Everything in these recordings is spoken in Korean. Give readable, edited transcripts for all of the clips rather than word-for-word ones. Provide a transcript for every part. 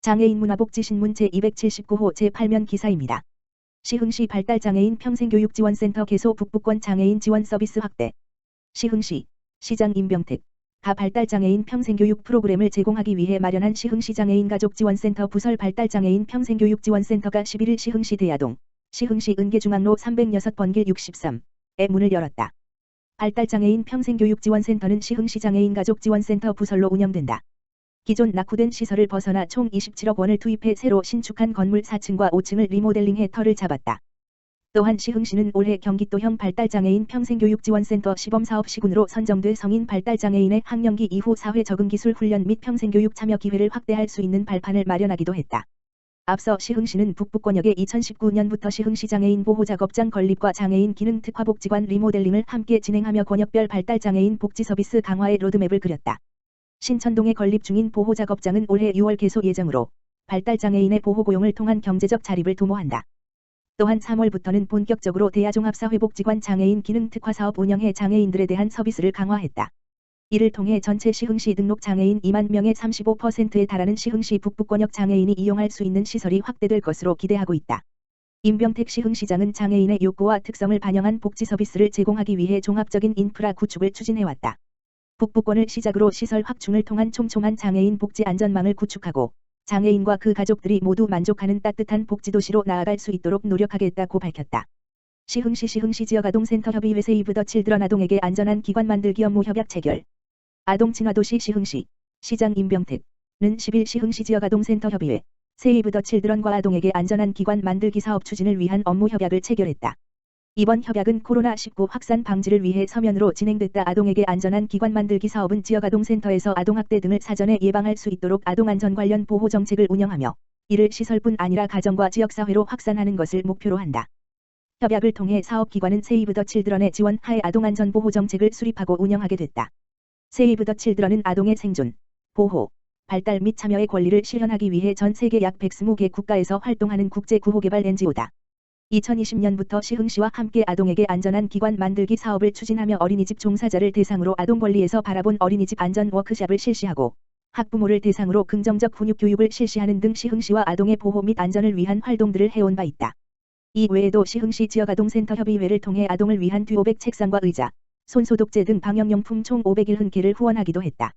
장애인 문화복지신문 제279호 제8면 기사입니다. 시흥시 발달장애인 평생교육지원센터 개소 북부권 장애인 지원 서비스 확대. 시흥시 시장 임병택 가 발달장애인 평생교육 프로그램을 제공하기 위해 마련한 시흥시 장애인 가족지원센터 부설 발달장애인 평생교육지원센터가 11일 시흥시 대야동, 시흥시 은계중앙로 306번 길 63에 문을 열었다. 발달장애인 평생교육지원센터는 시흥시 장애인 가족지원센터 부설로 운영된다. 기존 낙후된 시설을 벗어나 총 27억 원을 투입해 새로 신축한 건물 4층과 5층을 리모델링해 터를 잡았다. 또한 시흥시는 올해 경기도형 발달장애인 평생교육지원센터 시범사업 시군으로 선정돼 성인 발달장애인의 학령기 이후 사회 적응기술 훈련 및 평생교육 참여 기회를 확대할 수 있는 발판을 마련하기도 했다. 앞서 시흥시는 북부권역에 2019년부터 시흥시 장애인 보호작업장 건립과 장애인 기능특화복지관 리모델링을 함께 진행하며 권역별 발달장애인 복지 서비스 강화의 로드맵을 그렸다. 신천동에 건립 중인 보호작업장은 올해 6월 개소 예정으로 발달장애인의 보호고용을 통한 경제적 자립을 도모한다. 또한 3월부터는 본격적으로 대야종합사회복지관 장애인 기능특화사업 운영해 장애인들에 대한 서비스를 강화했다. 이를 통해 전체 시흥시 등록 장애인 2만 명의 35%에 달하는 시흥시 북부권역 장애인이 이용할 수 있는 시설이 확대될 것으로 기대하고 있다. 임병택 시흥시장은 장애인의 욕구와 특성을 반영한 복지 서비스를 제공하기 위해 종합적인 인프라 구축을 추진해왔다. 북부권을 시작으로 시설 확충을 통한 촘촘한 장애인 복지 안전망을 구축하고 장애인과 그 가족들이 모두 만족하는 따뜻한 복지도시로 나아갈 수 있도록 노력하겠다고 밝혔다. 시흥시 지역아동센터협의회 세이브 더 칠드런 아동에게 안전한 기관 만들기 업무 협약 체결. 아동친화도시 시흥시 시장 임병택은 10일 시흥시 지역아동센터협의회 세이브 더 칠드런과 아동에게 안전한 기관 만들기 사업 추진을 위한 업무 협약을 체결했다. 이번 협약은 코로나19 확산 방지를 위해 서면으로 진행됐다. 아동에게 안전한 기관 만들기 사업은 지역아동센터에서 아동학대 등을 사전에 예방할 수 있도록 아동안전 관련 보호정책을 운영하며 이를 시설뿐 아니라 가정과 지역사회로 확산하는 것을 목표로 한다. 협약을 통해 사업기관은 세이브 더 칠드런의 지원 하에 아동안전 보호정책을 수립하고 운영하게 됐다. 세이브 더 칠드런은 아동의 생존, 보호, 발달 및 참여의 권리를 실현하기 위해 전 세계 약 120개 국가에서 활동하는 국제구호개발 NGO다. 2020년부터 시흥시와 함께 아동에게 안전한 기관 만들기 사업을 추진하며 어린이집 종사자를 대상으로 아동권리에서 바라본 어린이집 안전 워크샵을 실시하고 학부모를 대상으로 긍정적 훈육 교육을 실시하는 등 시흥시와 아동의 보호 및 안전을 위한 활동들을 해온 바 있다. 이 외에도 시흥시 지역아동센터협의회를 통해 아동을 위한 듀오백 책상과 의자, 손소독제 등 방역용품 총 501개를 후원하기도 했다.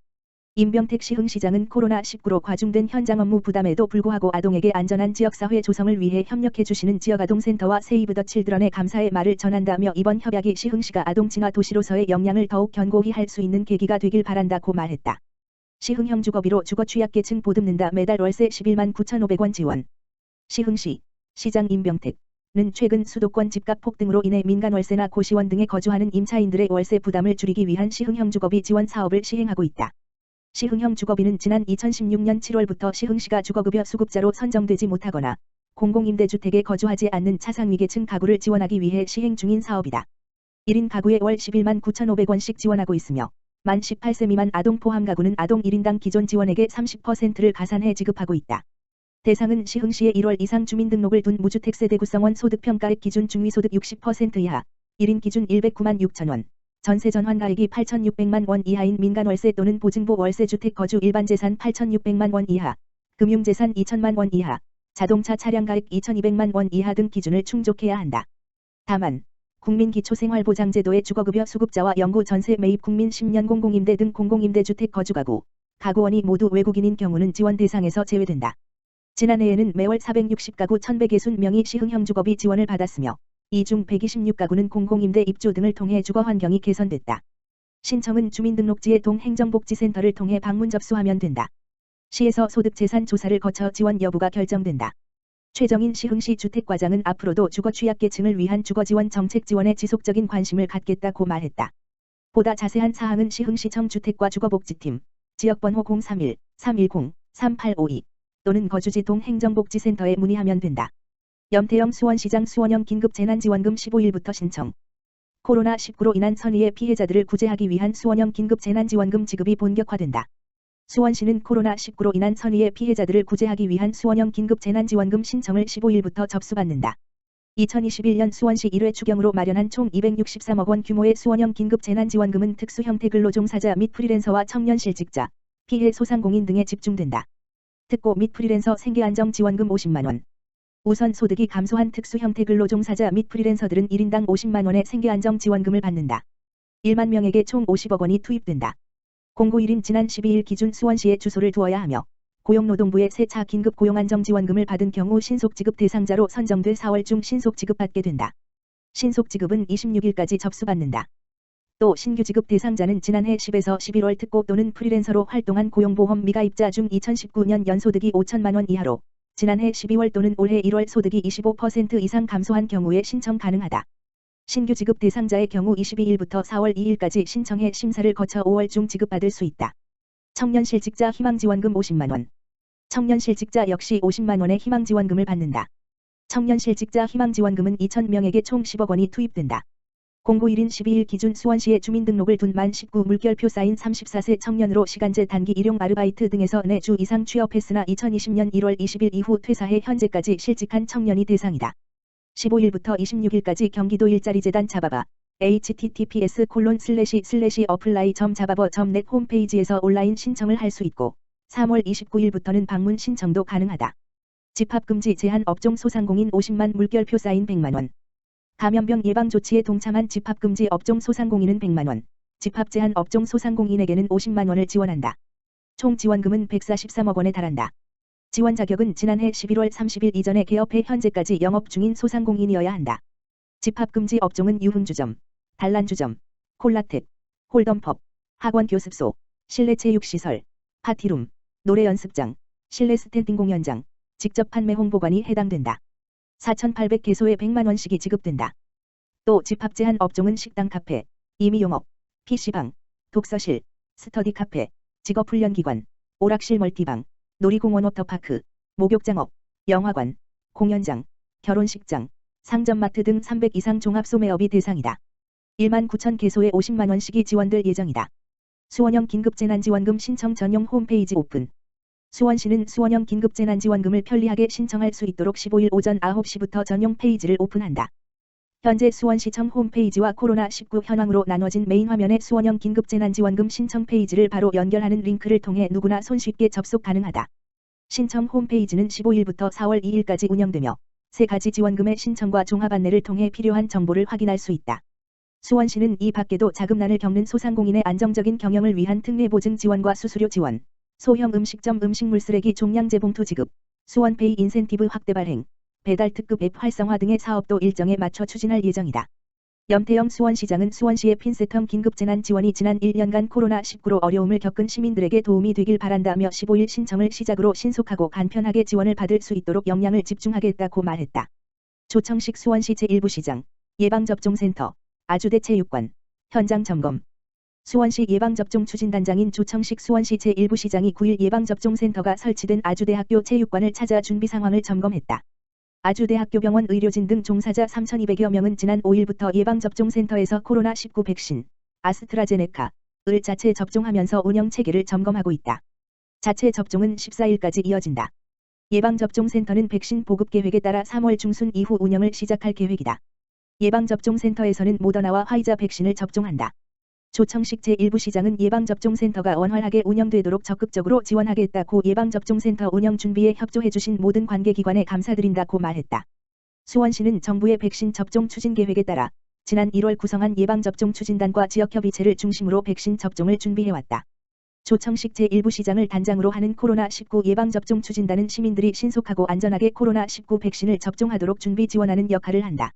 임병택 시흥시장은 코로나19로 과중된 현장 업무 부담에도 불구하고 아동에게 안전한 지역사회 조성을 위해 협력해주시는 지역아동센터와 세이브 더 칠드런의 감사의 말을 전한다며 이번 협약이 시흥시가 아동친화 도시로서의 역량을 더욱 견고히 할 수 있는 계기가 되길 바란다고 말했다. 시흥형 주거비로 주거 취약계층 보듬는다. 매달 월세 11만 9,500원 지원. 시흥시 시장 임병택은 최근 수도권 집값 폭등으로 인해 민간 월세나 고시원 등에 거주하는 임차인들의 월세 부담을 줄이기 위한 시흥형 주거비 지원 사업을 시행하고 있다. 시흥형 주거비는 지난 2016년 7월부터 시흥시가 주거급여 수급자로 선정되지 못하거나 공공임대주택에 거주하지 않는 차상위계층 가구를 지원하기 위해 시행 중인 사업이다. 1인 가구에 월 11만 9,500원씩 지원하고 있으며 만 18세 미만 아동 포함 가구는 아동 1인당 기존 지원액의 30%를 가산해 지급하고 있다. 대상은 시흥시에 1월 이상 주민등록을 둔 무주택 세대 구성원 소득평가액 기준 중위소득 60% 이하, 1인 기준 109만 6천원. 전세 전환가액이 8,600만 원 이하인 민간 월세 또는 보증보 월세 주택 거주 일반 재산 8,600만 원 이하, 금융재산 2천만 원 이하, 자동차 차량가액 2,200만 원 이하 등 기준을 충족해야 한다. 다만 국민기초생활보장제도의 주거급여 수급자와 영구 전세 매입 국민 10년 공공임대 등 공공임대주택 거주가구, 가구원이 모두 외국인인 경우는 지원 대상에서 제외된다. 지난해에는 매월 460가구 1,160명이 시흥형 주거비 지원을 받았으며 이 중 126가구는 공공임대 입주 등을 통해 주거 환경이 개선됐다. 신청은 주민등록지의 동행정복지센터를 통해 방문 접수하면 된다. 시에서 소득재산 조사를 거쳐 지원 여부가 결정된다. 최정인 시흥시 주택과장은 앞으로도 주거 취약계층을 위한 주거지원 정책 지원에 지속적인 관심을 갖겠다고 말했다. 보다 자세한 사항은 시흥시청 주택과 주거복지팀, 지역번호 031-310-3852 또는 거주지 동행정복지센터에 문의하면 된다. 염태영 수원시장 수원형 긴급재난지원금 15일부터 신청. 코로나19로 인한 선의의 피해자들을 구제하기 위한 수원형 긴급재난지원금 지급이 본격화된다. 수원시는 코로나19로 인한 선의의 피해자들을 구제하기 위한 수원형 긴급재난지원금 신청을 15일부터 접수받는다. 2021년 수원시 1회 추경으로 마련한 총 263억 원 규모의 수원형 긴급재난지원금은 특수형태 근로종사자 및 프리랜서와 청년실직자, 피해 소상공인 등에 집중된다. 특고 및 프리랜서 생계안정 지원금 50만원. 우선 소득이 감소한 특수 형태 근로종사자 및 프리랜서들은 1인당 50만원의 생계안정 지원금을 받는다. 1만 명에게 총 50억 원이 투입된다. 공고 1인 지난 12일 기준 수원시에 주소를 두어야 하며 고용노동부의 새 차 긴급 고용안정지원금을 받은 경우 신속지급 대상자로 선정돼 4월 중 신속지급받게 된다. 신속지급은 26일까지 접수받는다. 또 신규지급 대상자는 지난해 10에서 11월 특고 또는 프리랜서로 활동한 고용보험 미가입자 중 2019년 연소득이 5천만 원 이하로 지난해 12월 또는 올해 1월 소득이 25% 이상 감소한 경우에 신청 가능하다. 신규 지급 대상자의 경우 22일부터 4월 2일까지 신청해 심사를 거쳐 5월 중 지급받을 수 있다. 청년실직자 희망지원금 50만 원. 청년실직자 역시 50만 원의 희망지원금을 받는다. 청년실직자 희망지원금은 2,000명에게 총 10억 원이 투입된다. 공고 1인 12일 기준 수원시에 주민등록을 둔 만 19 물결표 쌓인 34세 청년으로 시간제 단기 일용 아르바이트 등에서 4주 이상 취업했으나 2020년 1월 20일 이후 퇴사해 현재까지 실직한 청년이 대상이다. 15일부터 26일까지 경기도 일자리재단 잡아봐 https://apply.잡아버.net 홈페이지에서 온라인 신청을 할 수 있고 3월 29일부터는 방문 신청도 가능하다. 집합금지 제한 업종 소상공인 50만 물결표 쌓인 100만 원. 감염병 예방 조치에 동참한 집합금지 업종 소상공인은 100만 원, 집합 제한 업종 소상공인에게는 50만 원을 지원한다. 총 지원금은 143억 원에 달한다. 지원 자격은 지난해 11월 30일 이전에 개업해 현재까지 영업 중인 소상공인이어야 한다. 집합금지 업종은 유흥주점, 단란주점, 콜라텍, 홀덤펍, 학원교습소, 실내체육시설, 파티룸, 노래연습장, 실내 스탠딩 공연장, 직접 판매 홍보관이 해당된다. 4,800개소에 100만 원씩이 지급된다. 또 집합 제한 업종은 식당 카페, 임의용업, PC방, 독서실, 스터디 카페, 직업훈련기관, 오락실 멀티방, 놀이공원 워터파크, 목욕장업, 영화관, 공연장, 결혼식장, 상점마트 등 300 이상 종합소매업이 대상이다. 1만 9천 개소에 50만 원씩이 지원될 예정이다. 수원형 긴급재난지원금 신청 전용 홈페이지 오픈. 수원시는 수원형 긴급재난지원금을 편리하게 신청할 수 있도록 15일 오전 9시부터 전용 페이지를 오픈한다. 현재 수원시청 홈페이지와 코로나19 현황으로 나눠진 메인 화면의 수원형 긴급재난지원금 신청 페이지를 바로 연결하는 링크를 통해 누구나 손쉽게 접속 가능하다. 신청 홈페이지는 15일부터 4월 2일까지 운영되며 3가지 지원금의 신청과 종합 안내를 통해 필요한 정보를 확인할 수 있다. 수원시는 이 밖에도 자금난을 겪는 소상공인의 안정적인 경영을 위한 특례보증 지원과 수수료 지원, 소형 음식점 음식물 쓰레기 종량제 봉투 지급, 수원페이 인센티브 확대 발행, 배달 특급 앱 활성화 등의 사업도 일정에 맞춰 추진할 예정이다. 염태영 수원시장은 수원시의 핀셋형 긴급재난 지원이 지난 1년간 코로나19로 어려움을 겪은 시민들에게 도움이 되길 바란다며 15일 신청을 시작으로 신속하고 간편하게 지원을 받을 수 있도록 역량을 집중하겠다고 말했다. 조청식 수원시 제1부시장, 예방접종센터, 아주대 체육관, 현장 점검. 수원시 예방접종 추진단장인 조청식 수원시 제1부시장이 9일 예방접종센터가 설치된 아주대학교 체육관을 찾아 준비 상황을 점검했다. 아주대학교 병원 의료진 등 종사자 3,200여 명은 지난 5일부터 예방접종센터에서 코로나19 백신, 아스트라제네카, 을 자체 접종하면서 운영 체계를 점검하고 있다. 자체 접종은 14일까지 이어진다. 예방접종센터는 백신 보급 계획에 따라 3월 중순 이후 운영을 시작할 계획이다. 예방접종센터에서는 모더나와 화이자 백신을 접종한다. 조청식 제1부시장은 예방접종센터가 원활하게 운영되도록 적극적으로 지원하겠다고 예방접종센터 운영 준비에 협조해주신 모든 관계기관에 감사드린다고 말했다. 수원시는 정부의 백신 접종 추진 계획에 따라 지난 1월 구성한 예방접종 추진단과 지역협의체를 중심으로 백신 접종을 준비해왔다. 조청식 제1부시장을 단장으로 하는 코로나19 예방접종 추진단은 시민들이 신속하고 안전하게 코로나19 백신을 접종하도록 준비 지원하는 역할을 한다.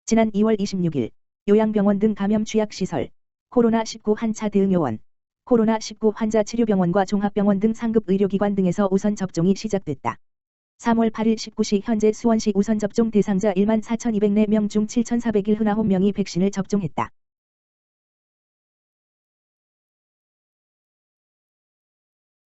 지난 2월 26일 요양병원 등 감염 취약시설, 코로나19 한차 대응요원, 코로나19 환자 치료병원과 종합병원 등 상급 의료기관 등에서 우선 접종이 시작됐다. 3월 8일 19시 현재 수원시 우선 접종 대상자 14,204명 중 7,401명이 백신을 접종했다.